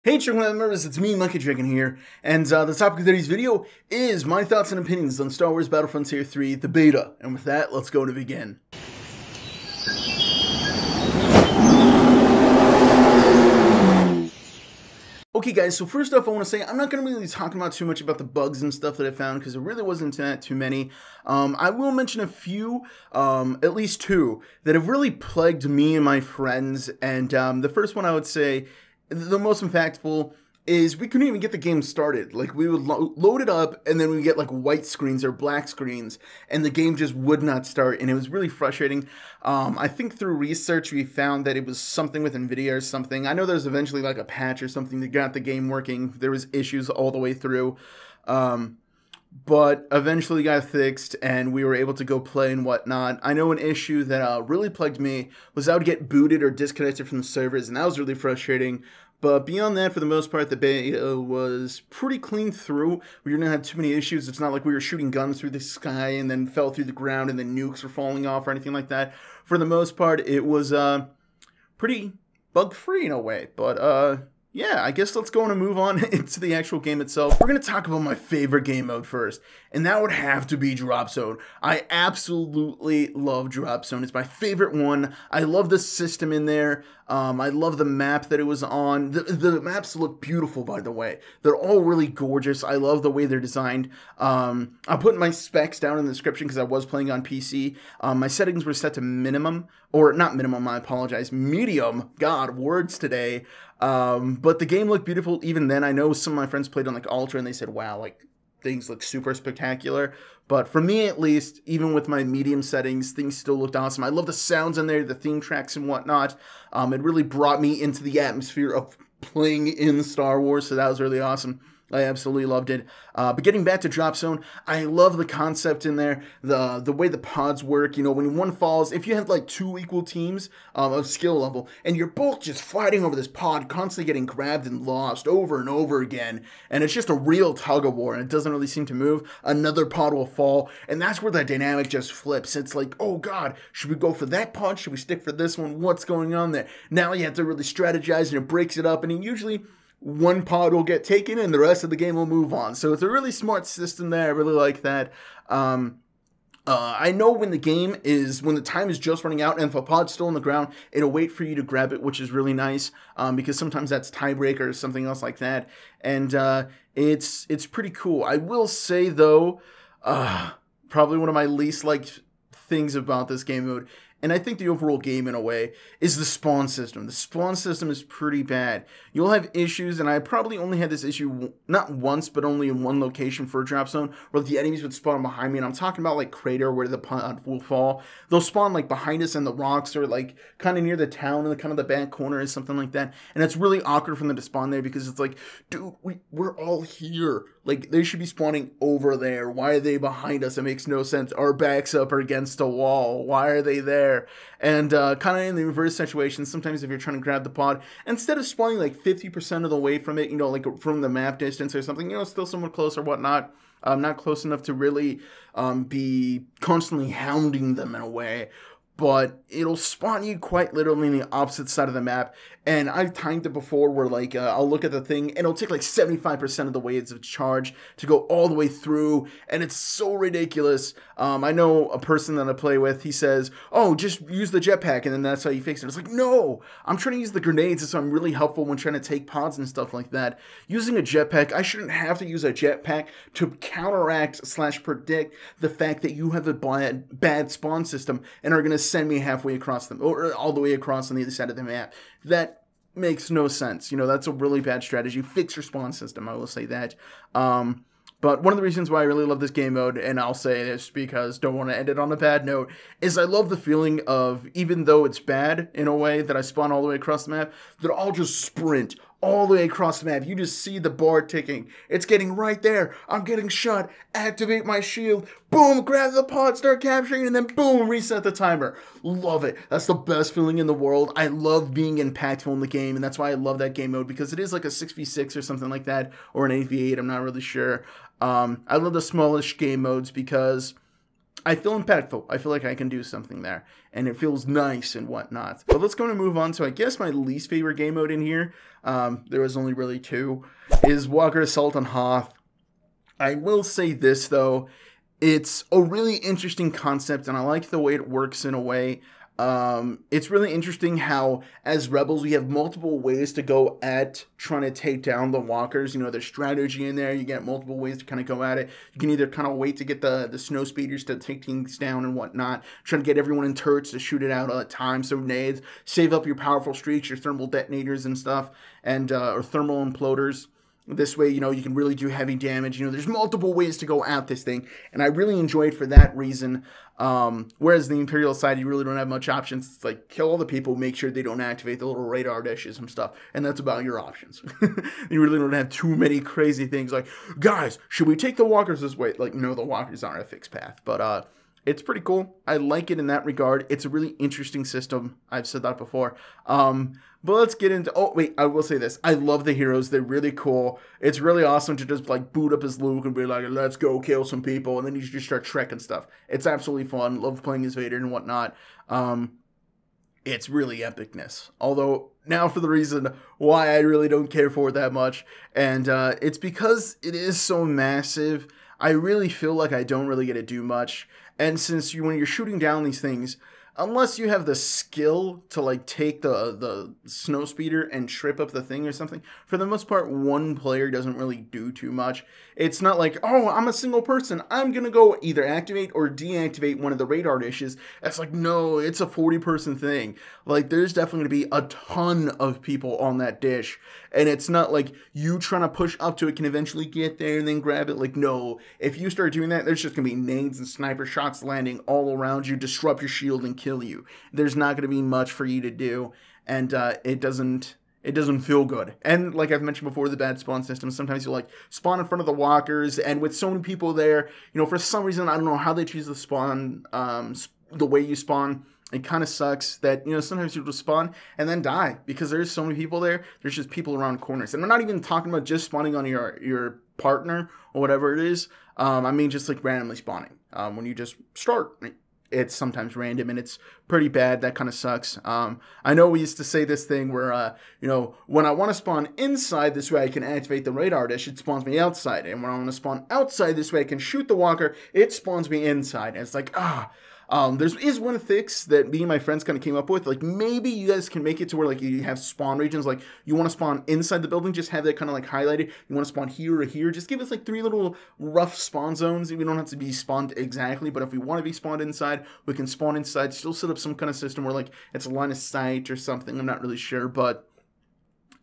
Hey Dragon members, it's me, Monkey Dragon here, and the topic of today's video is my thoughts and opinions on Star Wars Battlefront Tier 3, the beta. And with that, let's go to begin. Okay guys, so first off I want to say I'm not going to really be talking about too much about the bugs and stuff that I found because there really wasn't too many. I will mention a few, at least two, that have really plagued me and my friends, and the first one I would say, the most impactful, is we couldn't even get the game started. Like, we would load it up, and then we would get like white screens or black screens, and the game just would not start, and it was really frustrating. I think through research we found that it was something with NVIDIA or something. I know there's eventually like a patch or something that got the game working. There was issues all the way through, but eventually got fixed, and we were able to go play and whatnot. I know an issue that really plagued me was I would get booted or disconnected from the servers, and that was really frustrating. But beyond that, for the most part, the beta was pretty clean through. We didn't have too many issues. It's not like we were shooting guns through the sky and then fell through the ground and then nukes were falling off or anything like that. For the most part, it was pretty bug-free in a way. But yeah, I guess let's go on and move on into the actual game itself. We're going to talk about my favorite game mode first, and that would have to be Drop Zone. I absolutely love Drop Zone. It's my favorite one. I love the system in there. I love the map that it was on. The maps look beautiful, by the way. They're all really gorgeous. I love the way they're designed. I'll put my specs down in the description because I was playing on PC. My settings were set to minimum, or not minimum, I apologize, medium. God, words today. But the game looked beautiful even then. I know some of my friends played on like Ultra and they said, wow, like things look super spectacular. But for me at least, even with my medium settings, things still looked awesome. I love the sounds in there, the theme tracks and whatnot. It really brought me into the atmosphere of playing in Star Wars, so that was really awesome. I absolutely loved it. But getting back to Drop Zone, I love the concept in there, the way the pods work. You know, when one falls, if you have like two equal teams of skill level, and you're both just fighting over this pod, constantly getting grabbed and lost over and over again, and it's just a real tug of war, and it doesn't really seem to move, another pod will fall, and that's where the dynamic just flips. It's like, oh god, should we go for that pod? Should we stick for this one? What's going on there? Now you have to really strategize, and it breaks it up, and it usually one pod will get taken and the rest of the game will move on. So it's a really smart system there. I really like that. I know when the time is just running out and if a pod's still on the ground, it'll wait for you to grab it, which is really nice, because sometimes that's tiebreaker or something else like that. And it's pretty cool. I will say though, probably one of my least liked things about this game mode, and I think the overall game in a way, is the spawn system. The spawn system is pretty bad. You'll have issues, and I probably only had this issue not once, but only in one location for a Drop Zone, where the enemies would spawn behind me, and I'm talking about like Crater, where the pod will fall. They'll spawn like behind us in the rocks, or like kind of near the town, in the kind of the back corner, or something like that. And it's really awkward for them to spawn there, because it's like, dude, we're all here. Like, they should be spawning over there. Why are they behind us? It makes no sense. Our backs up or against a wall. Why are they there? And kind of in the reverse situation, sometimes if you're trying to grab the pod, instead of spawning like 50% of the way from it, you know, like from the map distance or something, you know, still somewhat close or whatnot, not close enough to really be constantly hounding them in a way. But it'll spawn you quite literally on the opposite side of the map. And I've timed it before where like I'll look at the thing and it'll take like 75% of the way it's a charge to go all the way through. And it's so ridiculous. I know a person that I play with, he says, oh, just use the jetpack and then that's how you fix it. It's like, no, I'm trying to use the grenades, so I'm really helpful when trying to take pods and stuff like that. Using a jetpack, I shouldn't have to use a jetpack to counteract / predict the fact that you have a bad spawn system and are going to send me halfway across them or all the way across on the other side of the map. That makes no sense. You know, that's a really bad strategy. Fix your spawn system, I will say that. But one of the reasons why I really love this game mode, and I'll say this because don't want to end it on a bad note, is I love the feeling of, even though it's bad in a way that I spawn all the way across the map, that I'll just sprint all the way across the map. You just see the bar ticking. It's getting right there. I'm getting shot. Activate my shield. Boom, grab the pod, start capturing, and then boom, reset the timer. Love it. That's the best feeling in the world. I love being impactful in the game, and that's why I love that game mode, because it is like a 6v6 or something like that, or an 8v8, I'm not really sure. I love the smallish game modes because I feel impactful. I feel like I can do something there, and it feels nice and whatnot. But let's go and move on to, I guess, my least favorite game mode in here. There was only really two, is Walker Assault on Hoth. I will say this, though. It's a really interesting concept, and I like the way it works in a way. It's really interesting how, as rebels, we have multiple ways to go at trying to take down the walkers. You know, there's strategy in there. You get multiple ways to kind of go at it. You can either kind of wait to get the snow speeders to take things down and whatnot, trying to get everyone in turrets to shoot it out at a time, so nades, save up your powerful streaks, your thermal detonators and stuff, and or thermal imploders. This way, you know, you can really do heavy damage. You know, there's multiple ways to go at this thing, and I really enjoy it for that reason. Whereas the Imperial side, you really don't have much options. It's like, kill all the people, make sure they don't activate the little radar dishes and stuff, and that's about your options. You really don't have too many crazy things like, guys, should we take the walkers this way? Like, no, the walkers aren't a fixed path, but it's pretty cool. I like it in that regard. It's a really interesting system. I've said that before. But let's get into... Oh, wait, I will say this. I love the heroes. They're really cool. It's really awesome to just, like, boot up as Luke and be like, let's go kill some people. And then you just start trekking stuff. It's absolutely fun. Love playing as Vader and whatnot. It's really epicness. Although, now for the reason why I really don't care for it that much. And it's because it is so massive. I really feel like I don't really get to do much. And since when you're shooting down these things, unless you have the skill to like take the snow speeder and trip up the thing or something, for the most part, one player doesn't really do too much. It's not like, oh, I'm a single person, I'm gonna go either activate or deactivate one of the radar dishes. It's like, no, it's a 40-person thing. Like, there's definitely gonna be a ton of people on that dish, and it's not like you trying to push up to it can eventually get there and then grab it. Like, no, if you start doing that, there's just gonna be nades and sniper shots landing all around you, disrupt your shield and kill you. There's not going to be much for you to do, and it doesn't feel good. And like I've mentioned before, the bad spawn system, sometimes you'll like spawn in front of the walkers, and with so many people there, you know, for some reason, I don't know how they choose the spawn, the way you spawn. It kind of sucks that, you know, sometimes you'll just spawn and then die because there's so many people there. There's just people around corners, and I'm not even talking about just spawning on your partner or whatever it is. I mean, just like randomly spawning when you just start. It's sometimes random, and it's pretty bad. That kind of sucks. I know we used to say this thing where, you know, when I want to spawn inside, this way I can activate the radar dish, it spawns me outside. And when I want to spawn outside, this way I can shoot the walker, it spawns me inside. And it's like, there is one fix that me and my friends kind of came up with. Like, maybe you guys can make it to where, like, you have spawn regions. Like, you want to spawn inside the building, just have that kind of, like, highlighted. You want to spawn here or here. Just give us, like, 3 little rough spawn zones. We don't have to be spawned exactly, but if we want to be spawned inside, we can spawn inside. Still set up some kind of system where, like, it's a line of sight or something. I'm not really sure, but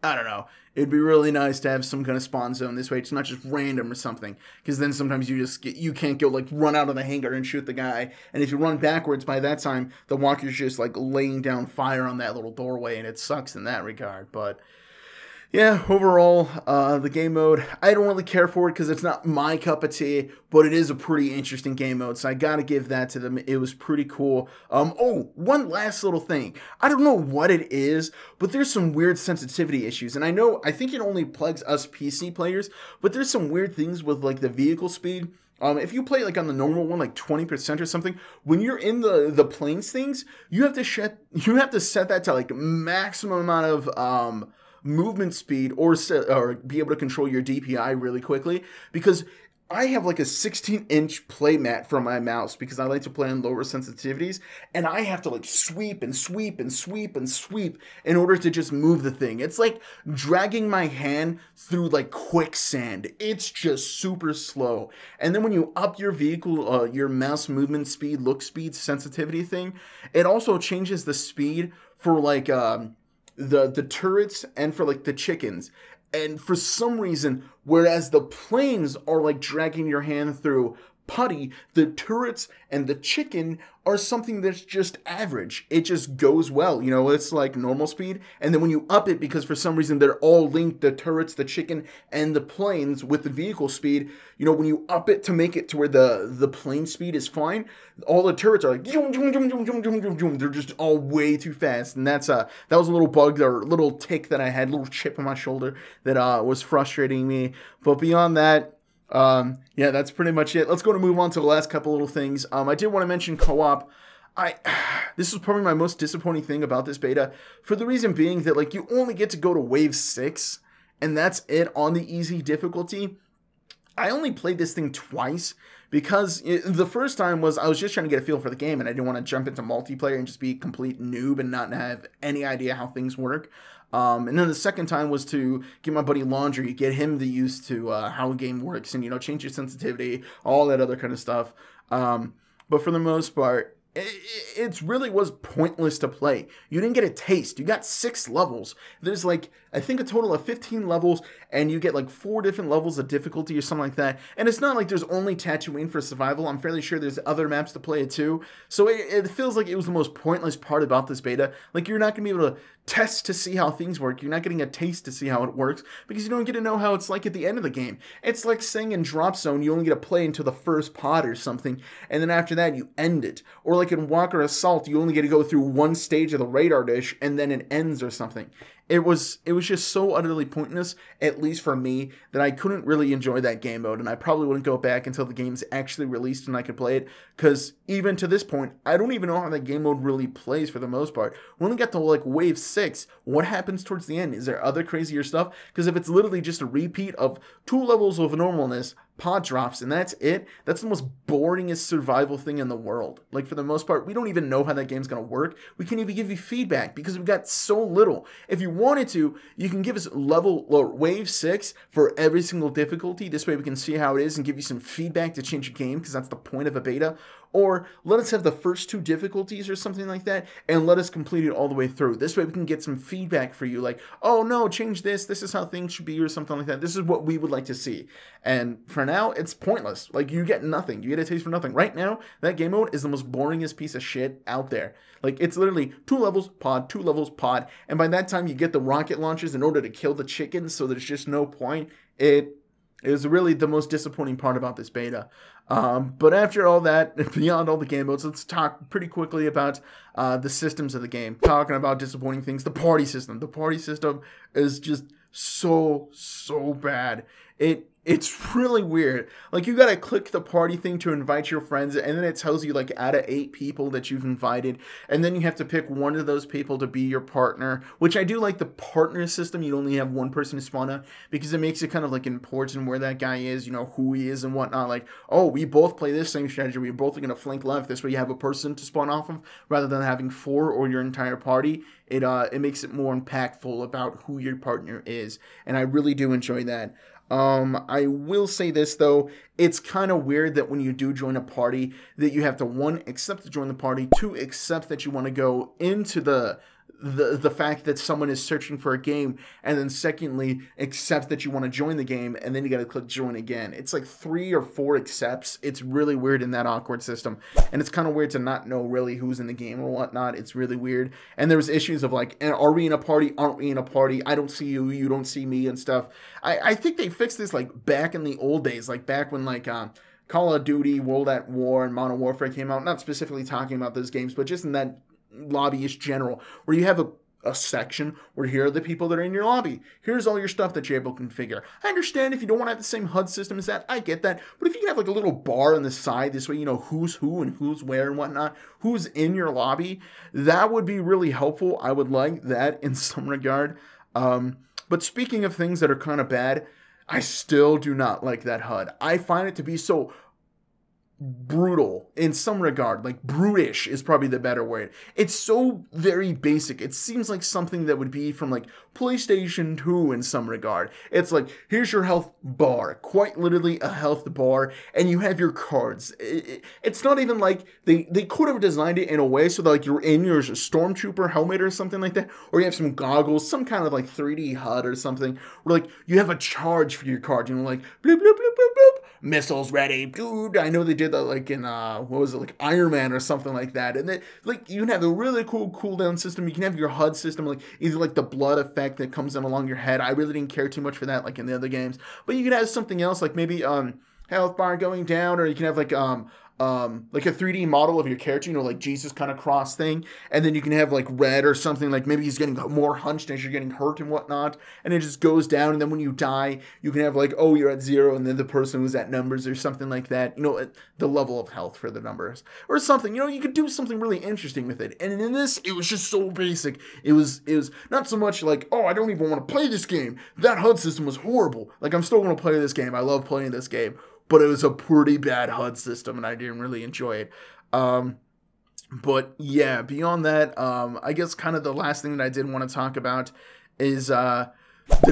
I don't know. It'd be really nice to have some kind of spawn zone this way. It's not just random or something, because then sometimes you can't go like run out of the hangar and shoot the guy. And if you run backwards, by that time the walker's just like laying down fire on that little doorway, and it sucks in that regard. But yeah, overall, the game mode, I don't really care for it because it's not my cup of tea, but it is a pretty interesting game mode, so I gotta give that to them. It was pretty cool. Oh, one last little thing. I don't know what it is, but there's some weird sensitivity issues, and I think it only plagues us PC players, but there's some weird things with, like, the vehicle speed. If you play, like, on the normal one, like 20% or something, when you're in the planes things, you have to set that to, like, maximum amount of, movement speed or be able to control your DPI really quickly, because I have like a 16-inch playmat for my mouse because I like to play on lower sensitivities, and I have to like sweep and sweep and sweep and sweep in order to just move the thing. It's like dragging my hand through like quicksand. It's just super slow. And then when you up your vehicle, your mouse movement speed, look speed, sensitivity thing, it also changes the speed for like the turrets and for like the chickens. And for some reason, whereas the planes are like dragging your hand through putty, the turrets and the chicken are something that's just average. It just goes well, you know, it's like normal speed. And then when you up it, because for some reason they're all linked, the turrets, the chicken, and the planes with the vehicle speed, you know, when you up it to make it to where the plane speed is fine, all the turrets are like, they're just all way too fast. And that was a little bug or little tick that I had, a little chip on my shoulder that was frustrating me. But beyond that, Yeah, that's pretty much it. Let's go to move on to the last couple little things. I did want to mention co-op. I This was probably my most disappointing thing about this beta, for the reason being that like you only get to go to wave 6, and that's it on the easy difficulty. I only played this thing twice because the first time was I was just trying to get a feel for the game, and I didn't want to jump into multiplayer and just be a complete noob and not have any idea how things work. And then the second time was to get my buddy Laundry, get him the used to how a game works, and change your sensitivity, all that other kind of stuff. But for the most part, it really was pointless to play. You didn't get a taste. You got 6 levels. There's like, I think a total of 15 levels, and you get like 4 different levels of difficulty or something like that. And it's not like there's only Tatooine for survival. I'm fairly sure there's other maps to play it too. So it feels like it was the most pointless part about this beta. Like, you're not going to be able to test to see how things work. You're not getting a taste to see how it works because you don't get to know how it's like at the end of the game. It's like saying in Drop Zone, you only get to play until the first pod or something, and then after that you end it. Or like in Walker Assault, you only get to go through one stage of the radar dish and then it ends or something. It was just so utterly pointless, at least for me, that I couldn't really enjoy that game mode, and I probably wouldn't go back until the game's actually released and I could play it, because even to this point, I don't even know how that game mode really plays for the most part. We only got to like wave 6. What happens towards the end? Is there other crazier stuff? Because if it's literally just a repeat of 2 levels of normalness, pod drops, and that's it, that's the most boringest survival thing in the world. Like, for the most part, we don't even know how that game's going to work. We can't even give you feedback because we've got so little. If you wanted to, you can give us wave 6 for every single difficulty. This way we can see how it is and give you some feedback to change your game, because that's the point of a beta. Or let us have the first 2 difficulties or something like that, and let us complete it all the way through. This way we can get some feedback for you, like, oh no, change this, this is how things should be, or something like that. This is what we would like to see. And for now, it's pointless. Like, you get nothing. You get a taste for nothing. Right now, that game mode is the most boringest piece of shit out there. Like, it's literally 2 levels, pod, 2 levels, pod, and by that time you get the rocket launchers in order to kill the chickens, so there's just no point. It is really the most disappointing part about this beta. But after all that, beyond all the game modes, let's talk pretty quickly about the systems of the game. Talking about disappointing things, the party system. The party system is just so bad. It's really weird. Like, you gotta click the party thing to invite your friends, and then it tells you, like, out of 8 people that you've invited, and then you have to pick one of those people to be your partner, which I do like the partner system. You only have one person to spawn on, because it makes it kind of, like, important where that guy is, who he is and whatnot. Like, oh, we both play this same strategy. We're both gonna flank left. This way you have a person to spawn off of, rather than having 4 or your entire party. It makes it more impactful about who your partner is, and I really do enjoy that. I will say this though, it's kind of weird that when you do join a party that you have to, 1, accept to join the party, 2, accept that you want to go into the fact that someone is searching for a game, and then secondly, accept that you want to join the game, and then you got to click join again. It's like 3 or 4 accepts. It's really weird in that awkward system, and it's kind of weird to not know really who's in the game or whatnot. It's really weird, and there's issues of like, are we in a party, aren't we in a party, I don't see you, you don't see me, and stuff. I think they fixed this like back in the old days, like back when like Call of Duty, World at War, and Modern Warfare came out. Not specifically talking about those games, but just in that lobbyist general, where you have a section where here are the people that are in your lobby. Here's all your stuff that you're able to configure. I understand if you don't want to have the same HUD system as that. I get that. But if you can have like a little bar on the side, this way you know who's who and who's where and whatnot, who's in your lobby, that would be really helpful. I would like that in some regard. But speaking of things that are kind of bad, I still do not like that HUD. I find it to be so brutal in some regard. Like, brutish is probably the better word. It's so very basic. It seems like something that would be from like PlayStation 2 in some regard. It's like, here's your health bar, quite literally a health bar, and you have your cards. It's not even like they could have designed it in a way so that like you're in your stormtrooper helmet or something like that, or you have some goggles, some kind of like 3D HUD or something, where like you have a charge for your card, like bloop bloop bloop bloop bloop, missiles ready, dude. I know they did that like in what was it, like Iron Man or something like that. And then like you can have a really cool cooldown system. You can have your HUD system, like either like the blood effect that comes in along your head. I really didn't care too much for that like in the other games, but you can have something else, like maybe health bar going down, or you can have like like a 3D model of your character, you know, like Jesus kind of cross thing, and then you can have like red or something, like maybe he's getting more hunched as you're getting hurt and whatnot, and it just goes down, and then when you die, you can have like, oh, you're at 0, and then the person was at numbers or something like that, you know, the level of health for the numbers or something, you know, you could do something really interesting with it. And in this, it was just so basic. It was not so much like, oh, I don't even want to play this game, that HUD system was horrible. Like, I'm still going to play this game, I love playing this game, but it was a pretty bad HUD system, and I didn't really enjoy it. But yeah, beyond that, I guess kind of the last thing that I did want to talk about is the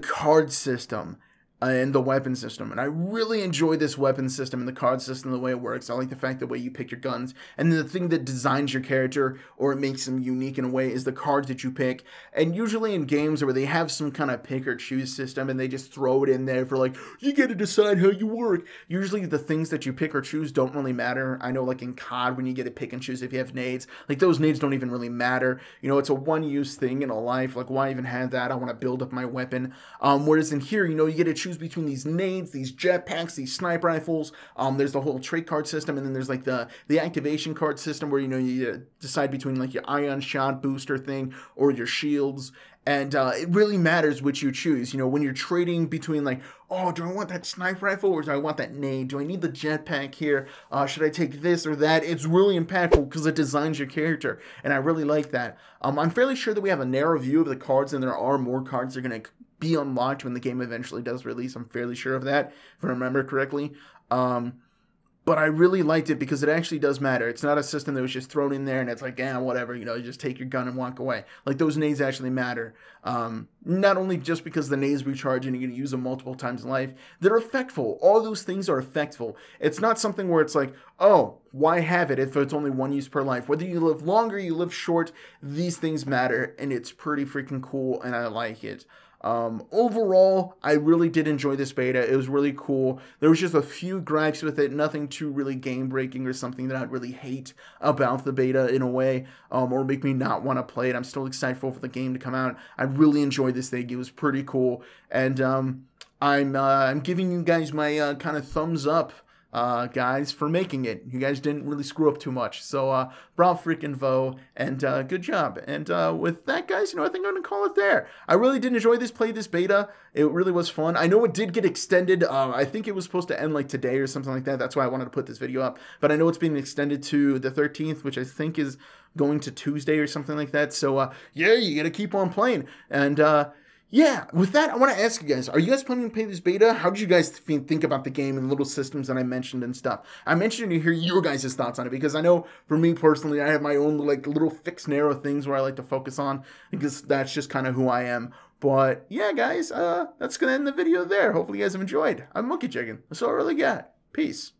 card system and the weapon system. And I really enjoy this weapon system and the card system, the way it works. I like the fact the way you pick your guns. And the thing that designs your character, or it makes them unique in a way, is the cards that you pick. And usually in games where they have some kind of pick or choose system and they just throw it in there for like, you get to decide how you work. Usually the things that you pick or choose don't really matter. I know like in COD when you get to pick and choose if you have nades, like those nades don't even really matter. You know, it's a one-use thing in a life. Like, why even have that? I want to build up my weapon. Whereas in here, you know, you get to choose between these nades, these jetpacks, these sniper rifles. There's the whole trait card system, and then there's like the activation card system where, you know, you decide between like your ion shot booster thing or your shields. And it really matters which you choose. You know, when you're trading between like, oh, do I want that sniper rifle or do I want that nade? Do I need the jetpack here? Should I take this or that? It's really impactful because it designs your character, and I really like that. I'm fairly sure that we have a narrow view of the cards, and there are more cards that are going to be unlocked when the game eventually does release. I'm fairly sure of that, if I remember correctly. But I really liked it because it actually does matter. It's not a system that was just thrown in there and it's like, yeah, whatever, you know, you just take your gun and walk away. Like, those nades actually matter. Not only just because the nades recharge and you're going to use them multiple times in life, they're effectful. All those things are effectful. It's not something where it's like, oh, why have it if it's only one use per life? Whether you live longer, you live short, these things matter, and it's pretty freaking cool, and I like it. Overall, I really did enjoy this beta. It was really cool. There was just a few gripes with it, nothing too really game-breaking or something that I'd really hate about the beta in a way, or make me not want to play it. I'm still excited for the game to come out. I really enjoyed this thing. It was pretty cool, and I'm giving you guys my kind of thumbs up, guys, for making it. You guys didn't really screw up too much. So, bravo freaking vo, and good job. And with that, guys, you know, I think I'm going to call it there. I really did enjoy play this beta. It really was fun. I know it did get extended. I think it was supposed to end like today or something like that. That's why I wanted to put this video up. But I know it's being extended to the 13th, which I think is going to Tuesday or something like that. So, yeah, you got to keep on playing. And, yeah, with that, I want to ask you guys, are you guys planning to play this beta? How did you guys think about the game and little systems that I mentioned and stuff? I'm interested to hear your guys' thoughts on it, because I know for me personally, I have my own like little fixed narrow things where I like to focus on, because that's just kind of who I am. But yeah, guys, that's going to end the video there. Hopefully you guys have enjoyed. I'm Monkey Chicken. That's all I really got. Peace.